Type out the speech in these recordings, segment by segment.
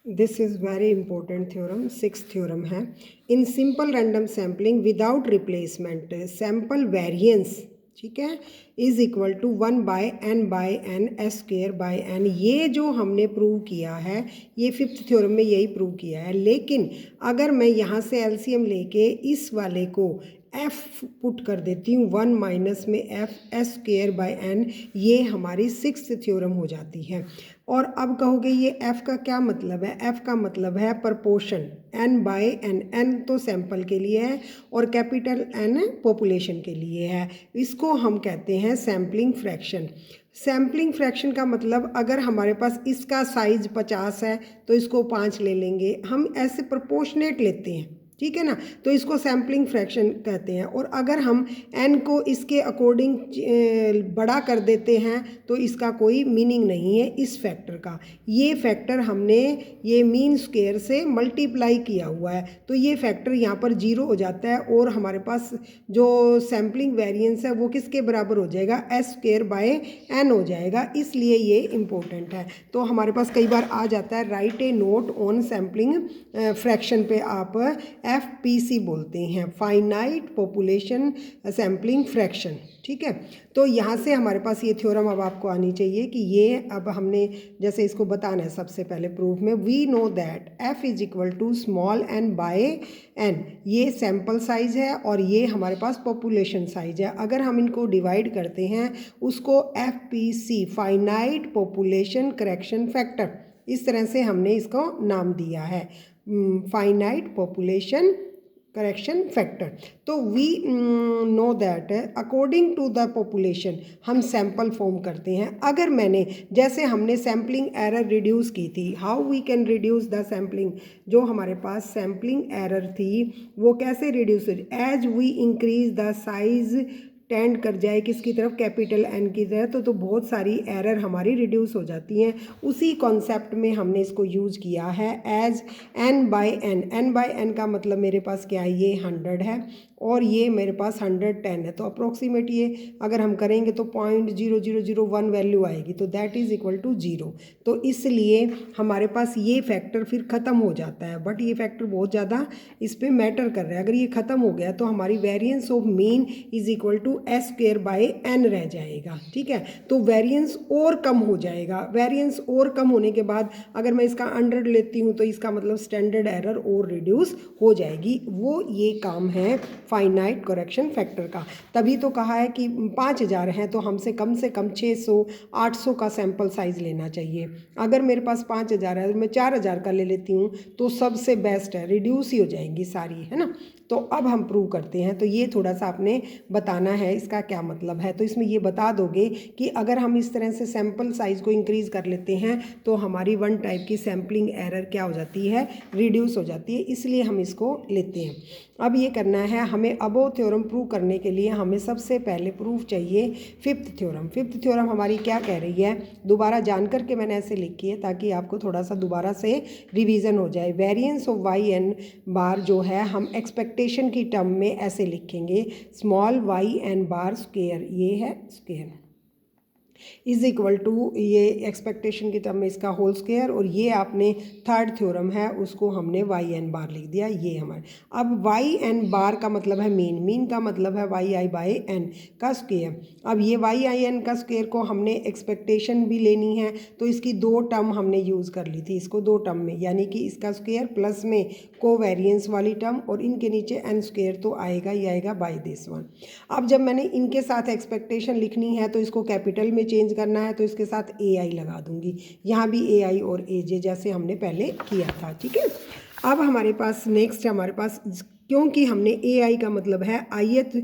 This is very important theorem, six theorem है। In simple random sampling without replacement sample variance, ठीक है, is equal to 1/n/n S square by N. ये जो हमने prove किया है, ये फिफ्थ थ्योरम में यही प्रूव किया है। लेकिन अगर मैं यहाँ से एलसीएम लेके इस वाले को f पुट कर देती हूँ 1 माइनस में f S square by n, ये हमारी सिक्स्थ थ्योरम हो जाती है। और अब कहोगे ये f का क्या मतलब है? f का मतलब है प्रपोर्शन n/n। n तो सैंपल के लिए है और कैपिटल N पॉपुलेशन के लिए है। इसको हम कहते हैं सैम्पलिंग फ्रैक्शन। सैम्पलिंग फ्रैक्शन का मतलब अगर हमारे पास इसका साइज 50 है तो इसको 5 ले लेंगे, हम ऐसे प्रोपोर्शनेट लेते हैं, ठीक है ना। तो इसको सैम्पलिंग फ्रैक्शन कहते हैं। और अगर हम n को इसके अकॉर्डिंग बड़ा कर देते हैं तो इसका कोई मीनिंग नहीं है इस फैक्टर का। ये फैक्टर हमने ये मीन स्क्वायर से मल्टीप्लाई किया हुआ है, तो ये फैक्टर यहाँ पर 0 हो जाता है और हमारे पास जो सैम्पलिंग वेरिएंस है वो किसके बराबर हो जाएगा? एस स्क्वायर बाय n हो जाएगा। इसलिए ये इम्पोर्टेंट है। तो हमारे पास कई बार आ जाता है right A note on sampling fraction पे आप FPC बोलते हैं, फाइनाइट पॉपुलेशन सैम्पलिंग फ्रैक्शन, ठीक है। तो यहाँ से हमारे पास ये थ्योरम अब आपको आनी चाहिए कि ये अब हमने जैसे इसको बताना है सबसे पहले प्रूफ में, we know that f is equal to small n by n। ये सैम्पल साइज है और ये हमारे पास पॉपुलेशन साइज है। अगर हम इनको डिवाइड करते हैं उसको FPC finite population correction factor, इस तरह से हमने इसको नाम दिया है, फाइनाइट पॉपुलेशन करेक्शन फैक्टर। तो we know that according to the population हम सैंपल फॉर्म करते हैं। अगर मैंने जैसे हमने सैम्पलिंग एरर रिड्यूस की थी, how we can reduce the sampling, जो हमारे पास सैम्पलिंग एरर थी वो कैसे रिड्यूस हो, as we increase the size tend कर जाए किसकी तरफ? कैपिटल N की तरफ। तो बहुत सारी एरर हमारी रिड्यूस हो जाती हैं। उसी कॉन्सेप्ट में हमने इसको यूज़ किया है एज n/n। n/n का मतलब मेरे पास क्या है? ये 100 है और ये मेरे पास 110 है। तो अप्रोक्सीमेट ये अगर हम करेंगे तो 0.0001 वैल्यू आएगी, तो दैट इज़ इक्वल टू 0। तो इसलिए हमारे पास ये फैक्टर फिर ख़त्म हो जाता है। बट ये फैक्टर बहुत ज़्यादा इस पर मैटर कर रहा है। अगर ये ख़त्म हो गया तो हमारी variance of mean is equal to S square by n रह जाएगा, ठीक है। तो वेरिएंस और कम हो जाएगा। वेरिएंस और कम होने के बाद अगर मैं इसका 100 लेती हूँ तो इसका मतलब स्टैंडर्ड एरर और रिड्यूस हो जाएगी। वो ये काम है फाइनाइट करेक्शन फैक्टर का। तभी तो कहा है कि 5000 हैं तो हमसे कम 600 800 का सैंपल साइज लेना चाहिए। अगर मेरे पास 5000 है, मैं 4000 का ले लेती हूँ तो सबसे बेस्ट है, रिड्यूस ही हो जाएंगी सारी, है ना। तो अब हम प्रूव करते हैं। तो ये थोड़ा सा आपने बताना है इसका क्या मतलब है। तो इसमें ये बता दोगे कि अगर हम इस तरह से सैंपल साइज को इंक्रीज़ कर लेते हैं तो हमारी वन टाइप की सैम्पलिंग एरर क्या हो जाती है? रिड्यूस हो जाती है। इसलिए हम इसको लेते हैं। अब ये करना है हमें, अबोव थ्योरम प्रूव करने के लिए हमें सबसे पहले प्रूफ चाहिए फिफ्थ थ्योरम। फिफ्थ थ्योरम हमारी क्या कह रही है? दोबारा जान करके मैंने ऐसे लिखी है ताकि आपको थोड़ा सा दोबारा से रिवीजन हो जाए। वेरिएंस ऑफ yn बार जो है हम एक्सपेक्टेशन की टर्म में ऐसे लिखेंगे, स्मॉल yn बार स्क्वेयर, ये है स्क्वेयर, इज इक्वल टू ये एक्सपेक्टेशन की टर्म में इसका होल स्क्वायर, और ये आपने थर्ड थ्योरम है उसको हमने yn बार लिख दिया, ये हमारे। अब yn बार का मतलब है मीन, मीन का मतलब है yi बाई n का स्क्वायर। अब येyin का स्क्वायर को हमने एक्सपेक्टेशन भी लेनी है तो इसकी दो टर्म हमने यूज़ कर ली थी, इसको दो टर्म में, यानी कि इसका स्क्वायर प्लस में कोवेरिएंस वाली टर्म और इनके नीचे n स्क्वायर तो आएगा ही आएगा बाई दिस वन। अब जब मैंने इनके साथ एक्सपेक्टेशन लिखनी है तो इसको कैपिटल में चेंज करना है तो इसके साथ AI लगा दूंगी, यहाँ भी AI और AJ जैसे हमने पहले किया था, ठीक है। अब हमारे पास नेक्स्ट हमारे पास, क्योंकि हमने AI का मतलब है ith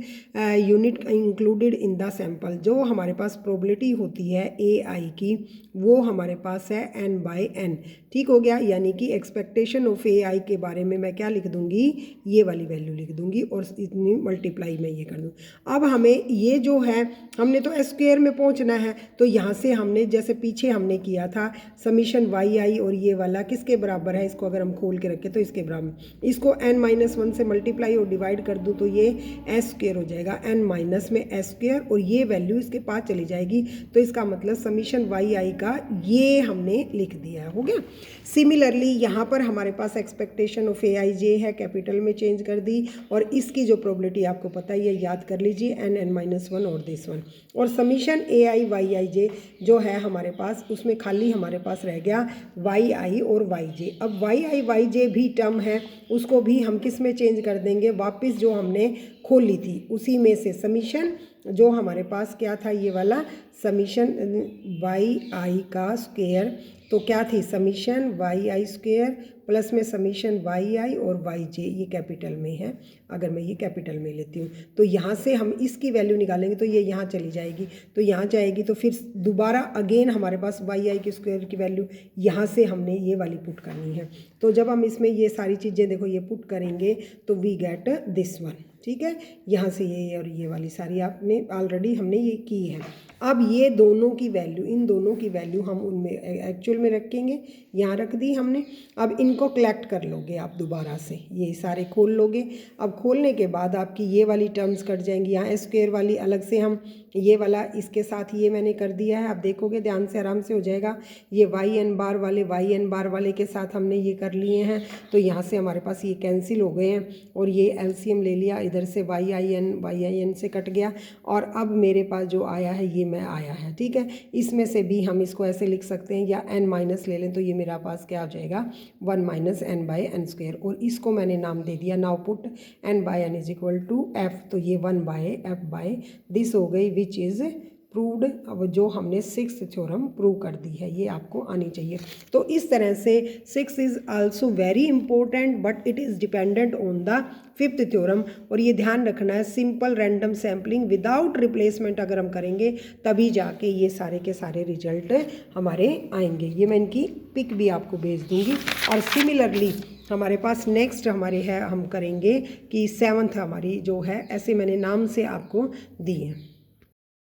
unit included in the sample, जो हमारे पास प्रोबेबिलिटी होती है AI की वो हमारे पास है n/n, ठीक हो गया। यानी कि एक्सपेक्टेशन ऑफ AI के बारे में मैं क्या लिख दूंगी? ये वाली वैल्यू लिख दूंगी और इतनी मल्टीप्लाई मैं ये कर दूँ। अब हमें ये जो है हमने तो एस स्क्वायर में पहुंचना है, तो यहाँ से हमने जैसे पीछे हमने किया था समीशन yi और ये वाला किसके बराबर है? इसको अगर हम खोल के रखें तो इसके बराबर, इसको n-1 से मल्टीप्लाई और डिवाइड कर दूँ तो ये एस स्क्वायर हो जाएगा, n माइनस में एस स्क्वायर, और ये वैल्यू इसके पास चली जाएगी। तो इसका मतलब समीशन वाई आई का ये हमने लिख दिया है, हो गया। सिमिलरली यहाँ पर हमारे पास एक्सपेक्टेशन ऑफ ए आई जे है, कैपिटल में चेंज कर दी, और इसकी जो प्रोबेबिलिटी आपको पता है ये याद कर लीजिए, n माइनस वन और दिस वन। और समीशन ए आई वाई आई जे जो है हमारे पास, उसमें खाली हमारे पास रह गया वाई आई और वाई जे। अब वाई आई वाई जे भी टर्म है, उसको भी हम किस में चेंज कर देंगे, वापस जो हमने खोली थी उसी में से समीशन जो हमारे पास क्या था, ये वाला समीशन वाई आई का स्क्वायर, तो क्या थी समीशन वाई आई स्क्वायर प्लस में समीशन वाई आई और वाई जे, ये कैपिटल में है। अगर मैं ये कैपिटल में लेती हूँ तो यहाँ से हम इसकी वैल्यू निकालेंगे तो ये यहाँ चली जाएगी, तो यहाँ जाएगी, तो फिर दोबारा अगेन हमारे पास वाई आई के स्क्वायर की वैल्यू यहाँ से हमने ये वाली पुट करनी है। तो जब हम इसमें ये सारी चीज़ें देखो ये पुट करेंगे तो वी गेट दिस वन, ठीक है। यहाँ से ये और ये वाली सारी आपने ऑलरेडी हमने ये की है। अब ये दोनों की वैल्यू, इन दोनों की वैल्यू हम उनमें एक्चुअल में रखेंगे, यहाँ रख दी हमने। अब इनको कलेक्ट कर लोगे आप दोबारा से, ये सारे खोल लोगे। अब खोलने के बाद आपकी ये वाली टर्म्स कट जाएंगी, यहाँ स्क्वायर वाली अलग से हम ये वाला इसके साथ ये मैंने कर दिया है। आप देखोगे ध्यान से, आराम से हो जाएगा। ये वाई एन बार वाले के साथ हमने ये कर लिए हैं, तो यहाँ से हमारे पास ये कैंसिल हो गए हैं, और ये एलसीएम ले लिया, इधर से वाई आई एन से कट गया, और अब मेरे पास जो आया है ये में आया है, ठीक है। इसमें से भी हम इसको ऐसे लिख सकते हैं, या n माइनस ले लें तो ये मेरा पास क्या हो जाएगा 1 minus n by n square, और इसको मैंने नाम दे दिया now put n by n is equal to f, तो ये 1 बाई एफ बाई दिस हो गई, विच इज़ प्रूव्ड। अब जो हमने सिक्स्थ थ्योरम प्रूव कर दी है, ये आपको आनी चाहिए। तो इस तरह से 6 is also very important but it is dependent on the fifth theorem. और ये ध्यान रखना है, simple random sampling without replacement अगर हम करेंगे तभी जाके ये सारे के सारे रिजल्ट हमारे आएंगे। ये मैं इनकी पिक भी आपको भेज दूँगी। और सिमिलरली हमारे पास नेक्स्ट हमारे है, हम करेंगे कि 7th हमारी जो है, ऐसे मैंने नाम से आपको दी है।